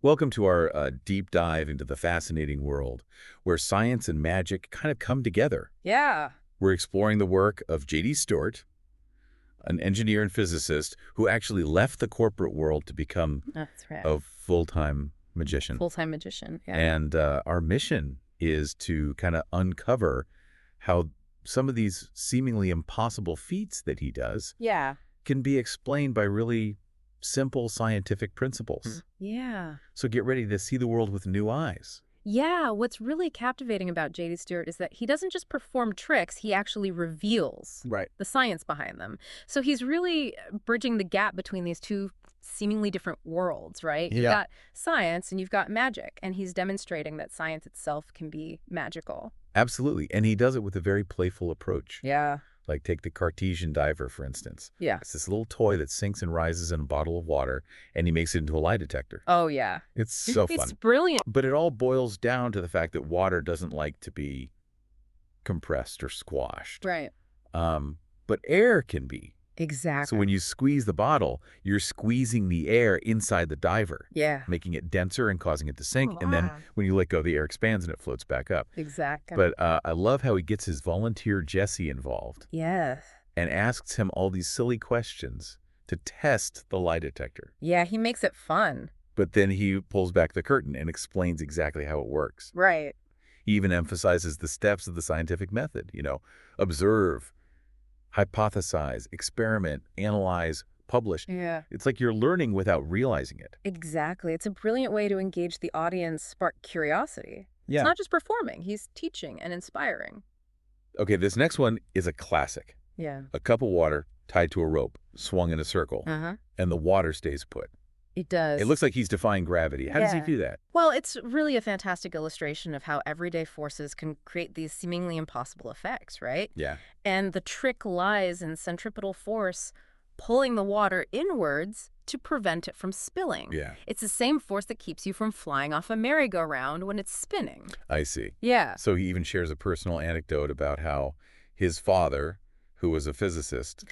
Welcome to our deep dive into the fascinating world where science and magic kind of come together. Yeah. We're exploring the work of JD Stewart, an engineer and physicist who actually left the corporate world to become That's right. a full-time magician. Full-time magician. Yeah. And our mission is to kind of uncover how some of these seemingly impossible feats that he does Yeah. can be explained by really simple scientific principles. Yeah. So get ready to see the world with new eyes. Yeah. What's really captivating about JD Stewart is that he doesn't just perform tricks, he actually reveals Right. the science behind them. So he's really bridging the gap between these two seemingly different worlds, right? You've Yeah. got science and you've got magic, and he's demonstrating that science itself can be magical. Absolutely. And he does it with a very playful approach. Yeah. Like take the Cartesian diver, for instance. Yeah. It's this little toy that sinks and rises in a bottle of water, and he makes it into a lie detector. Oh, yeah. It's so It's fun. brilliant. But it all boils down to the fact that water doesn't like to be compressed or squashed. Right. But air can be. So Exactly. when you squeeze the bottle, you're squeezing the air inside the diver, Yeah. making it denser and causing it to sink. And then Wow. when you let go, the air expands and it floats back up. Exactly. But I love how he gets his volunteer Jesse involved Yes. and asks him all these silly questions to test the lie detector. Yeah, he makes it fun. But then he pulls back the curtain and explains exactly how it works. Right. He even emphasizes the steps of the scientific method, observe, hypothesize, experiment, analyze, publish. Yeah. It's like you're learning without realizing it. Exactly. It's a brilliant way to engage the audience, spark curiosity. Yeah. It's not just performing, he's teaching and inspiring. Okay, this next one is a classic. Yeah. A cup of water tied to a rope, swung in a circle, Uh-huh. and the water stays put. It does. It looks like he's defying gravity. How does he Yeah. do that? Well, it's really a fantastic illustration of how everyday forces can create these seemingly impossible effects, right? Yeah. And the trick lies in centripetal force pulling the water inwards to prevent it from spilling. Yeah. It's the same force that keeps you from flying off a merry-go-round when it's spinning. I see. Yeah. So he even shares a personal anecdote about how his father, who was a physicist,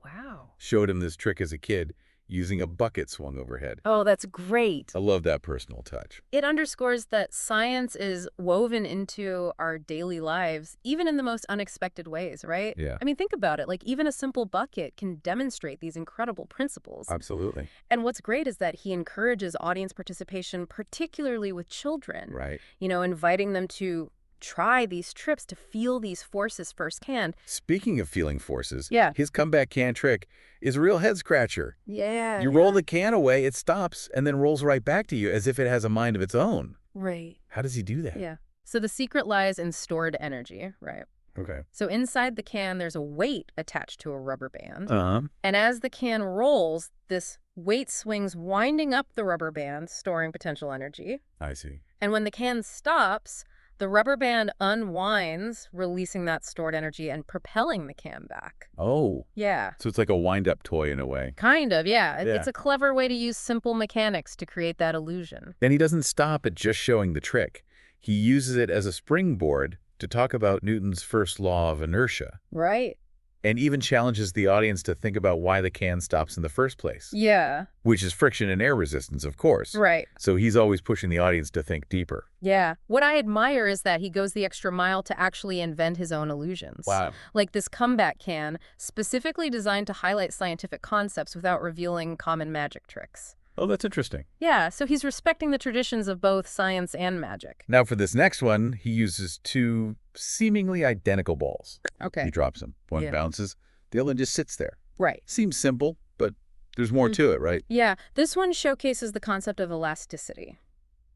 Wow. showed him this trick as a kid using a bucket swung overhead. Oh, that's great. I love that personal touch. It underscores that science is woven into our daily lives, even in the most unexpected ways, right? Yeah. I mean, think about it. Like, even a simple bucket can demonstrate these incredible principles. Absolutely. And what's great is that he encourages audience participation, particularly with children. Right. Inviting them to try these trips to feel these forces firsthand. Speaking of feeling forces, Yeah. his comeback can trick is a real head scratcher. Yeah. You roll the can away, it stops, and then rolls right back to you as if it has a mind of its own. Right. How does he do that? Yeah. So the secret lies in stored energy, right? Okay. So inside the can, there's a weight attached to a rubber band. Uh-huh. And as the can rolls, this weight swings winding up the rubber band, storing potential energy. I see. And when the can stops, the rubber band unwinds, releasing that stored energy and propelling the can back. Oh. Yeah. So it's like a wind-up toy in a way. Kind of, yeah. Yeah. It's a clever way to use simple mechanics to create that illusion. And he doesn't stop at just showing the trick. He uses it as a springboard to talk about Newton's first law of inertia, Right. and even challenges the audience to think about why the can stops in the first place, Yeah. which is friction and air resistance, of course. Right. So he's always pushing the audience to think deeper. Yeah. What I admire is that he goes the extra mile to actually invent his own illusions. Wow. Like this comeback can, specifically designed to highlight scientific concepts without revealing common magic tricks. Oh, that's interesting. Yeah, so he's respecting the traditions of both science and magic. Now for this next one, he uses two seemingly identical balls. Okay. He drops them. One Yeah. bounces, the other just sits there. Right. Seems simple, but there's more to it, right? Yeah, this one showcases the concept of elasticity.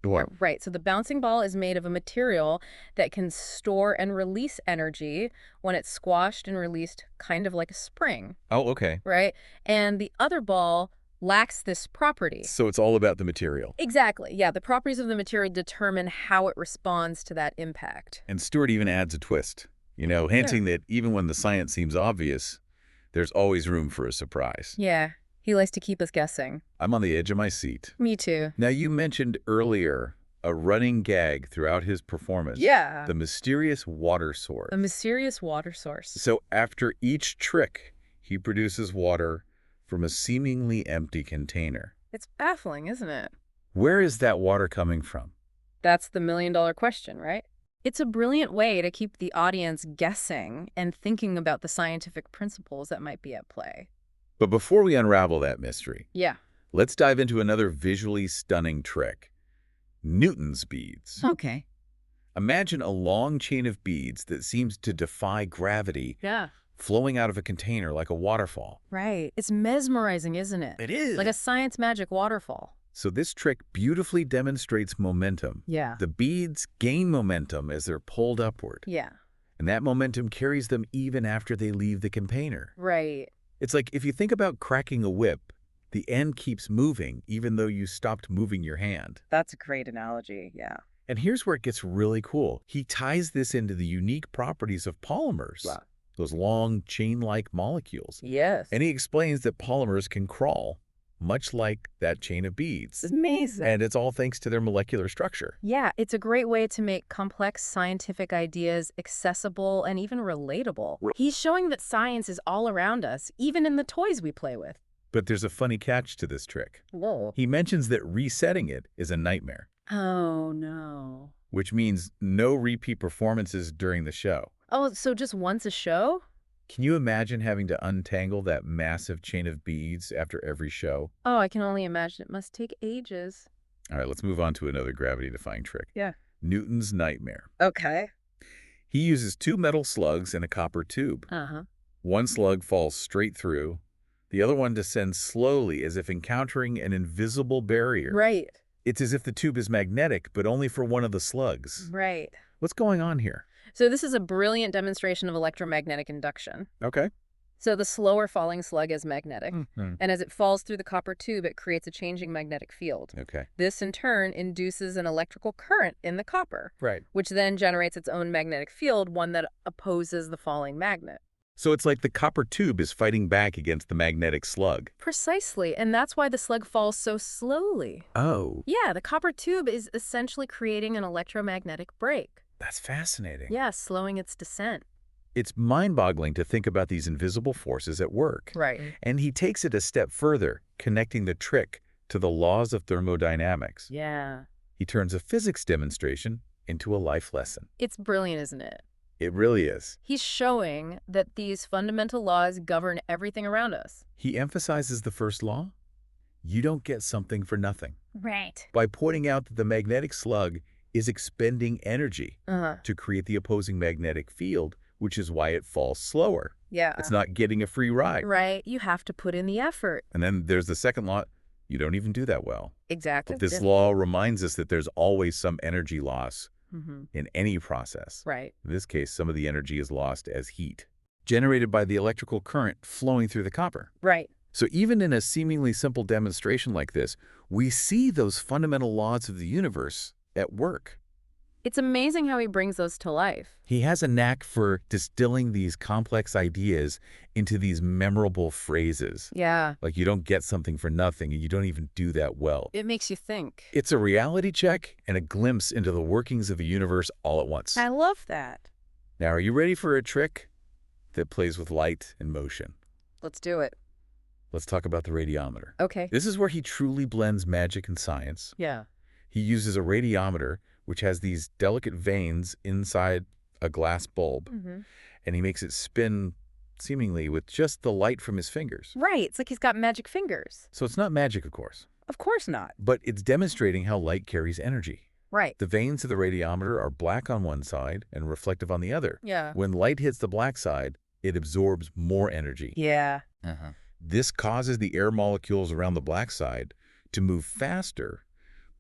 What? Right, so the bouncing ball is made of a material that can store and release energy when it's squashed and released, kind of like a spring, Oh, okay. right? And the other ball lacks this property. So it's all about the material. Exactly, yeah, the properties of the material determine how it responds to that impact. And Stewart even adds a twist, hinting that even when the science seems obvious, there's always room for a surprise. Yeah, he likes to keep us guessing. I'm on the edge of my seat. Me too. Now, you mentioned earlier a running gag throughout his performance. Yeah. The mysterious water source. A mysterious water source. So after each trick, he produces water from a seemingly empty container. It's baffling, isn't it? Where is that water coming from? That's the million-dollar question, right? It's a brilliant way to keep the audience guessing and thinking about the scientific principles that might be at play. But before we unravel that mystery, Yeah. let's dive into another visually stunning trick. Newton's beads. Okay. Imagine a long chain of beads that seems to defy gravity, Yeah. flowing out of a container like a waterfall. Right. It's mesmerizing, isn't it? It is. Like a science magic waterfall. So this trick beautifully demonstrates momentum. Yeah. The beads gain momentum as they're pulled upward, Yeah. and that momentum carries them even after they leave the container. Right. It's like if you think about cracking a whip, the end keeps moving even though you stopped moving your hand. That's a great analogy. Yeah. And here's where it gets really cool. He ties this into the unique properties of polymers, Wow. those long chain-like molecules. Yes. And he explains that polymers can crawl, much like that chain of beads. It's amazing. And it's all thanks to their molecular structure. Yeah, it's a great way to make complex scientific ideas accessible and even relatable. He's showing that science is all around us, even in the toys we play with. But there's a funny catch to this trick. Whoa. He mentions that resetting it is a nightmare, Oh, no. which means no repeat performances during the show. Oh, so just once a show? Can you imagine having to untangle that massive chain of beads after every show? Oh, I can only imagine it must take ages. All right, let's move on to another gravity-defying trick. Yeah. Newton's nightmare. Okay. He uses 2 metal slugs and a copper tube. Uh-huh. One slug falls straight through. The other one descends slowly as if encountering an invisible barrier. Right. It's as if the tube is magnetic, but only for one of the slugs. Right. What's going on here? So this is a brilliant demonstration of electromagnetic induction. Okay. So the slower falling slug is magnetic, Mm-hmm. and as it falls through the copper tube, it creates a changing magnetic field. Okay. This, in turn, induces an electrical current in the copper, Right. which then generates its own magnetic field, one that opposes the falling magnet. So it's like the copper tube is fighting back against the magnetic slug. Precisely, and that's why the slug falls so slowly. Oh, Yeah, the copper tube is essentially creating an electromagnetic brake. that's fascinating. Yeah, slowing its descent. It's mind-boggling to think about these invisible forces at work. Right. And he takes it a step further, connecting the trick to the laws of thermodynamics. Yeah. He turns a physics demonstration into a life lesson. It's brilliant, isn't it? It really is. He's showing that these fundamental laws govern everything around us. He emphasizes the first law. You don't get something for nothing. Right. By pointing out that the magnetic slug is expending energy Uh-huh. to create the opposing magnetic field, which is why it falls slower. Yeah. It's not getting a free ride. Right. You have to put in the effort. And then there's the second law. You don't even do that well. Exactly. But this law reminds us that there's always some energy loss Mm-hmm. in any process. Right. In this case, some of the energy is lost as heat, generated by the electrical current flowing through the copper. Right. So even in a seemingly simple demonstration like this, we see those fundamental laws of the universe at work. It's amazing how he brings those to life. He has a knack for distilling these complex ideas into these memorable phrases. Yeah. Like you don't get something for nothing, and you don't even do that well. It makes you think. It's a reality check and a glimpse into the workings of the universe all at once. I love that. Now, are you ready for a trick that plays with light and motion? Let's do it. Let's talk about the radiometer. Okay. This is where he truly blends magic and science. Yeah. He uses a radiometer, which has these delicate veins inside a glass bulb, Mm-hmm. and he makes it spin seemingly with just the light from his fingers. Right. It's like he's got magic fingers. So it's not magic, of course, Of course not. but it's demonstrating how light carries energy. Right. The veins of the radiometer are black on one side and reflective on the other. Yeah. When light hits the black side, it absorbs more energy. Yeah. This causes the air molecules around the black side to move faster,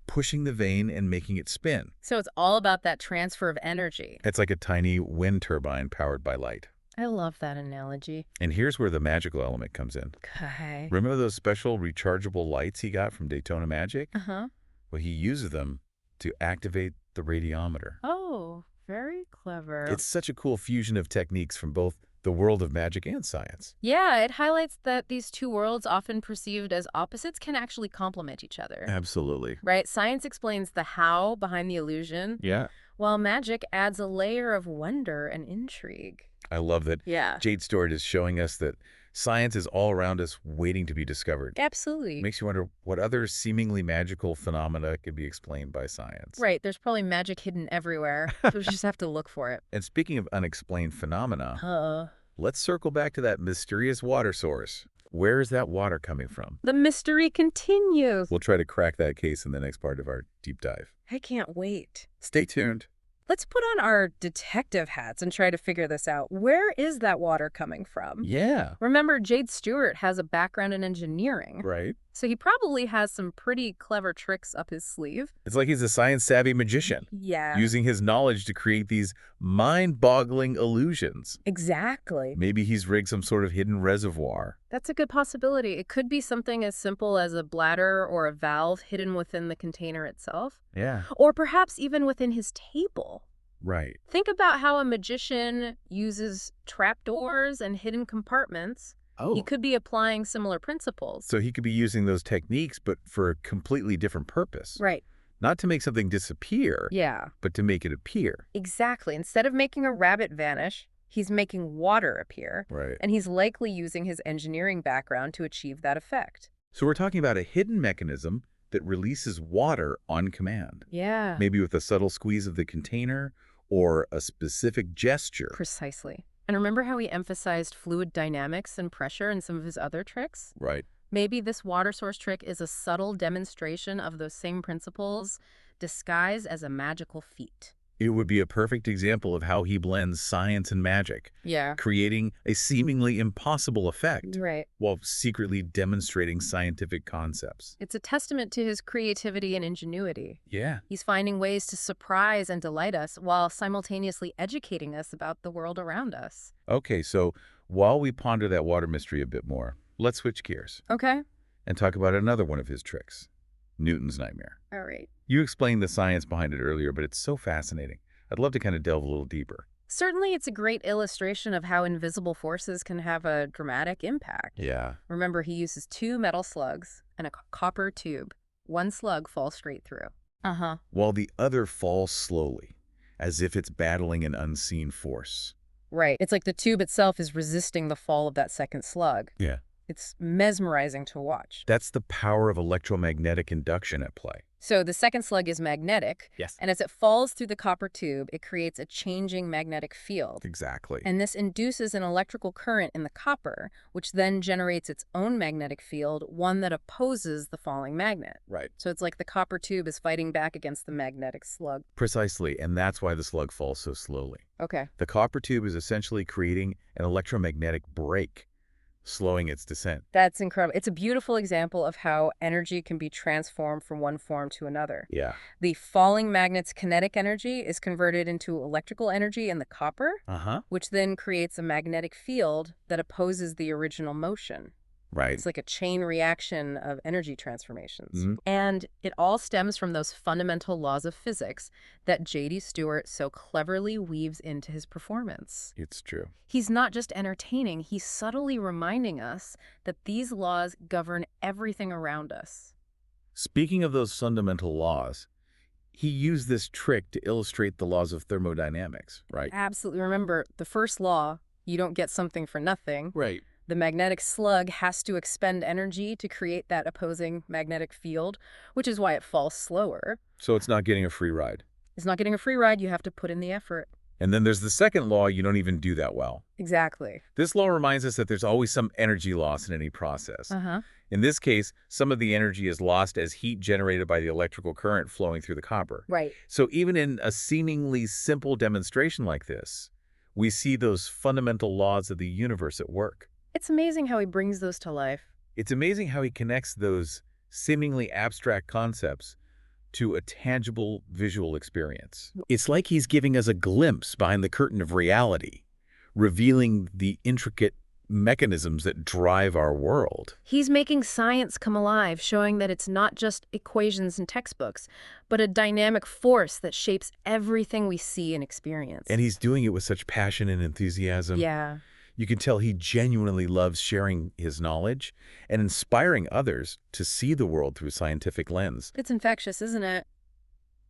pushing the vein and making it spin. So it's all about that transfer of energy. It's like a tiny wind turbine powered by light. I love that analogy. And here's where the magical element comes in. Okay. Remember those special rechargeable lights he got from Daytona Magic? Uh-huh. Well, he uses them to activate the radiometer. Oh, very clever. It's such a cool fusion of techniques from both the world of magic and science. Yeah, it highlights that these two worlds, often perceived as opposites, can actually complement each other. Absolutely. Right? Science explains the how behind the illusion, Yeah. while magic adds a layer of wonder and intrigue. I love that Yeah. JD Stewart is showing us that science is all around us waiting to be discovered. Absolutely. Makes you wonder what other seemingly magical phenomena could be explained by science. Right. There's probably magic hidden everywhere. We just have to look for it. And speaking of unexplained phenomena, Uh, let's circle back to that mysterious water source. Where is that water coming from? the mystery continues. We'll try to crack that case in the next part of our deep dive. I can't wait. Stay tuned. Let's put on our detective hats and try to figure this out. Where is that water coming from? Yeah. Remember, JD Stewart has a background in engineering, Right. so he probably has some pretty clever tricks up his sleeve. It's like he's a science-savvy magician, Yeah. using his knowledge to create these mind-boggling illusions. Exactly. Maybe he's rigged some sort of hidden reservoir. That's a good possibility. It could be something as simple as a bladder or a valve hidden within the container itself, Yeah. or perhaps even within his table. Right. Think about how a magician uses trapdoors and hidden compartments. He could be applying similar principles. So he could be using those techniques, but for a completely different purpose. Right. Not to make something disappear, Yeah. but to make it appear. Exactly. Instead of making a rabbit vanish, he's making water appear. Right. And he's likely using his engineering background to achieve that effect. So we're talking about a hidden mechanism that releases water on command. Yeah. Maybe with a subtle squeeze of the container or a specific gesture. Precisely. And remember how he emphasized fluid dynamics and pressure in some of his other tricks? Right. Maybe this water source trick is a subtle demonstration of those same principles disguised as a magical feat. It would be a perfect example of how he blends science and magic, Yeah. creating a seemingly impossible effect Right. while secretly demonstrating scientific concepts. It's a testament to his creativity and ingenuity. Yeah. He's finding ways to surprise and delight us while simultaneously educating us about the world around us. Okay, so while we ponder that water mystery a bit more, let's switch gears Okay. and talk about another one of his tricks, Newton's nightmare. All right. You explained the science behind it earlier, but it's so fascinating. I'd love to kind of delve a little deeper. Certainly, it's a great illustration of how invisible forces can have a dramatic impact. Yeah. Remember, he uses two metal slugs and a copper tube. One slug falls straight through. Uh-huh. While the other falls slowly, as if it's battling an unseen force. Right. It's like the tube itself is resisting the fall of that second slug. Yeah. It's mesmerizing to watch. That's the power of electromagnetic induction at play. So the second slug is magnetic, Yes. and as it falls through the copper tube, it creates a changing magnetic field. Exactly. And this induces an electrical current in the copper, which then generates its own magnetic field, one that opposes the falling magnet. Right. So it's like the copper tube is fighting back against the magnetic slug. Precisely, and that's why the slug falls so slowly. Okay. The copper tube is essentially creating an electromagnetic break, slowing its descent. That's incredible. It's a beautiful example of how energy can be transformed from one form to another. Yeah. The falling magnet's kinetic energy is converted into electrical energy in the copper, Uh-huh. which then creates a magnetic field that opposes the original motion. Right. It's like a chain reaction of energy transformations. Mhm. And it all stems from those fundamental laws of physics that JD Stewart so cleverly weaves into his performance. It's true. He's not just entertaining, he's subtly reminding us that these laws govern everything around us. Speaking of those fundamental laws, he used this trick to illustrate the laws of thermodynamics, right? Absolutely. Remember, the first law, you don't get something for nothing. Right. The magnetic slug has to expend energy to create that opposing magnetic field, which is why it falls slower. So it's not getting a free ride. It's not getting a free ride, you have to put in the effort. And then there's the second law, you don't even do that well. Exactly. This law reminds us that there's always some energy loss in any process. Uh-huh. In this case, some of the energy is lost as heat generated by the electrical current flowing through the copper. Right. So even in a seemingly simple demonstration like this, we see those fundamental laws of the universe at work. It's amazing how he brings those to life. It's amazing how he connects those seemingly abstract concepts to a tangible visual experience. It's like he's giving us a glimpse behind the curtain of reality, revealing the intricate mechanisms that drive our world. He's making science come alive, showing that it's not just equations and textbooks, but a dynamic force that shapes everything we see and experience. And he's doing it with such passion and enthusiasm. Yeah. You can tell he genuinely loves sharing his knowledge and inspiring others to see the world through a scientific lens. It's infectious, isn't it?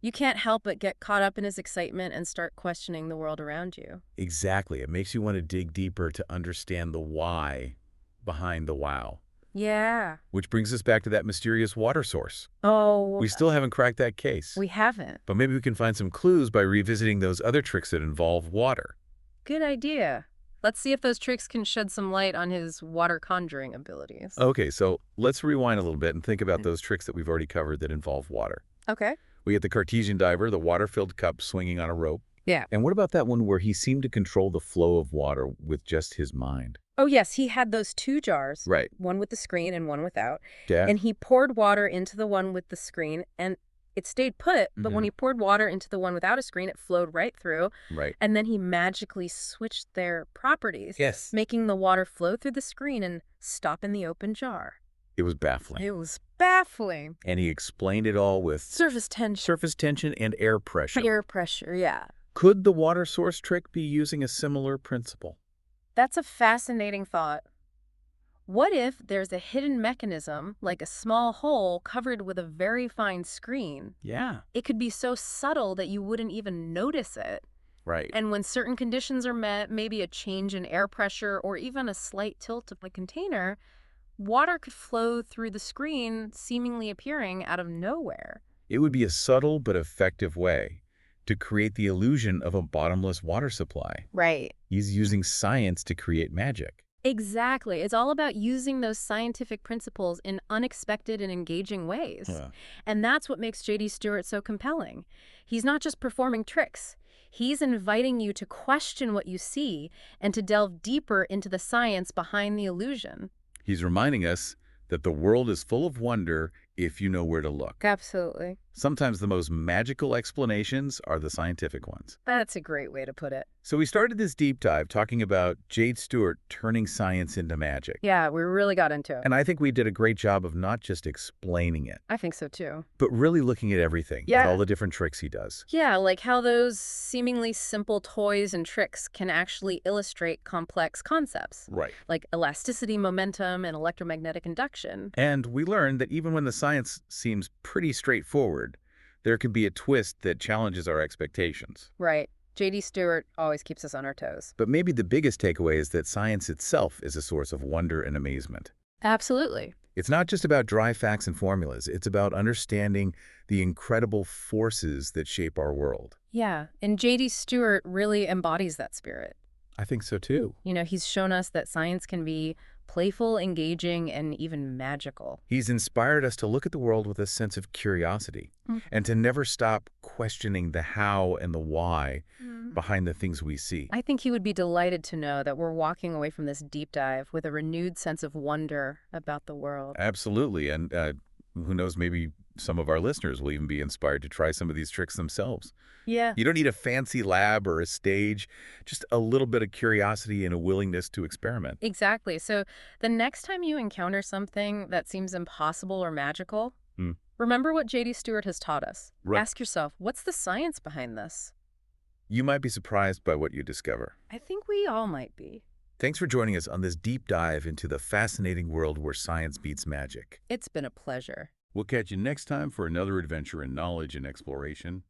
You can't help but get caught up in his excitement and start questioning the world around you. Exactly. It makes you want to dig deeper to understand the why behind the wow. Yeah. Which brings us back to that mysterious water source. Oh, We still haven't cracked that case. we haven't. But maybe we can find some clues by revisiting those other tricks that involve water. Good idea. Let's see if those tricks can shed some light on his water conjuring abilities. Okay, so let's rewind a little bit and think about those tricks that we've already covered that involve water. Okay. We get the Cartesian diver, the water-filled cup swinging on a rope. Yeah. And what about that one where he seemed to control the flow of water with just his mind? Oh, yes, he had those two jars, Right. one with the screen and one without. Yeah. And he poured water into the one with the screen, and it stayed put, but when he poured water into the one without a screen, it flowed right through. Right. And then he magically switched their properties, Yes. making the water flow through the screen and stop in the open jar. It was baffling. It was baffling. And he explained it all with Surface tension. and air pressure. Air pressure, yeah. Could the water source trick be using a similar principle? That's a fascinating thought. What if there's a hidden mechanism, like a small hole covered with a very fine screen? Yeah. It could be so subtle that you wouldn't even notice it. Right. And when certain conditions are met, maybe a change in air pressure or even a slight tilt of the container, water could flow through the screen, seemingly appearing out of nowhere. It would be a subtle but effective way to create the illusion of a bottomless water supply. Right. He's using science to create magic. Exactly. It's all about using those scientific principles in unexpected and engaging ways. Yeah. And that's what makes JD Stewart so compelling. He's not just performing tricks. He's inviting you to question what you see and to delve deeper into the science behind the illusion. He's reminding us that the world is full of wonder if you know where to look. Absolutely. Sometimes the most magical explanations are the scientific ones. That's a great way to put it. So we started this deep dive talking about JD Stewart turning science into magic. Yeah, we really got into it. And I think we did a great job of not just explaining it, I think so too. but really looking at everything, Yeah. all the different tricks he does. Yeah, like how those seemingly simple toys and tricks can actually illustrate complex concepts, Right. like elasticity, momentum, and electromagnetic induction. And we learned that even when the science seems pretty straightforward, there can be a twist that challenges our expectations. Right. JD Stewart always keeps us on our toes. But maybe the biggest takeaway is that science itself is a source of wonder and amazement. Absolutely. It's not just about dry facts and formulas. It's about understanding the incredible forces that shape our world. Yeah, and JD Stewart really embodies that spirit. I think so too. You know, he's shown us that science can be playful, engaging, and even magical. He's inspired us to look at the world with a sense of curiosity and to never stop questioning the how and the why behind the things we see. I think he would be delighted to know that we're walking away from this deep dive with a renewed sense of wonder about the world. Absolutely. And who knows, maybe some of our listeners will even be inspired to try some of these tricks themselves. Yeah. You don't need a fancy lab or a stage, just a little bit of curiosity and a willingness to experiment. Exactly. So the next time you encounter something that seems impossible or magical, remember what JD Stewart has taught us. Right. Ask yourself, what's the science behind this? You might be surprised by what you discover. I think we all might be. Thanks for joining us on this deep dive into the fascinating world where science meets magic. It's been a pleasure. We'll catch you next time for another adventure in knowledge and exploration.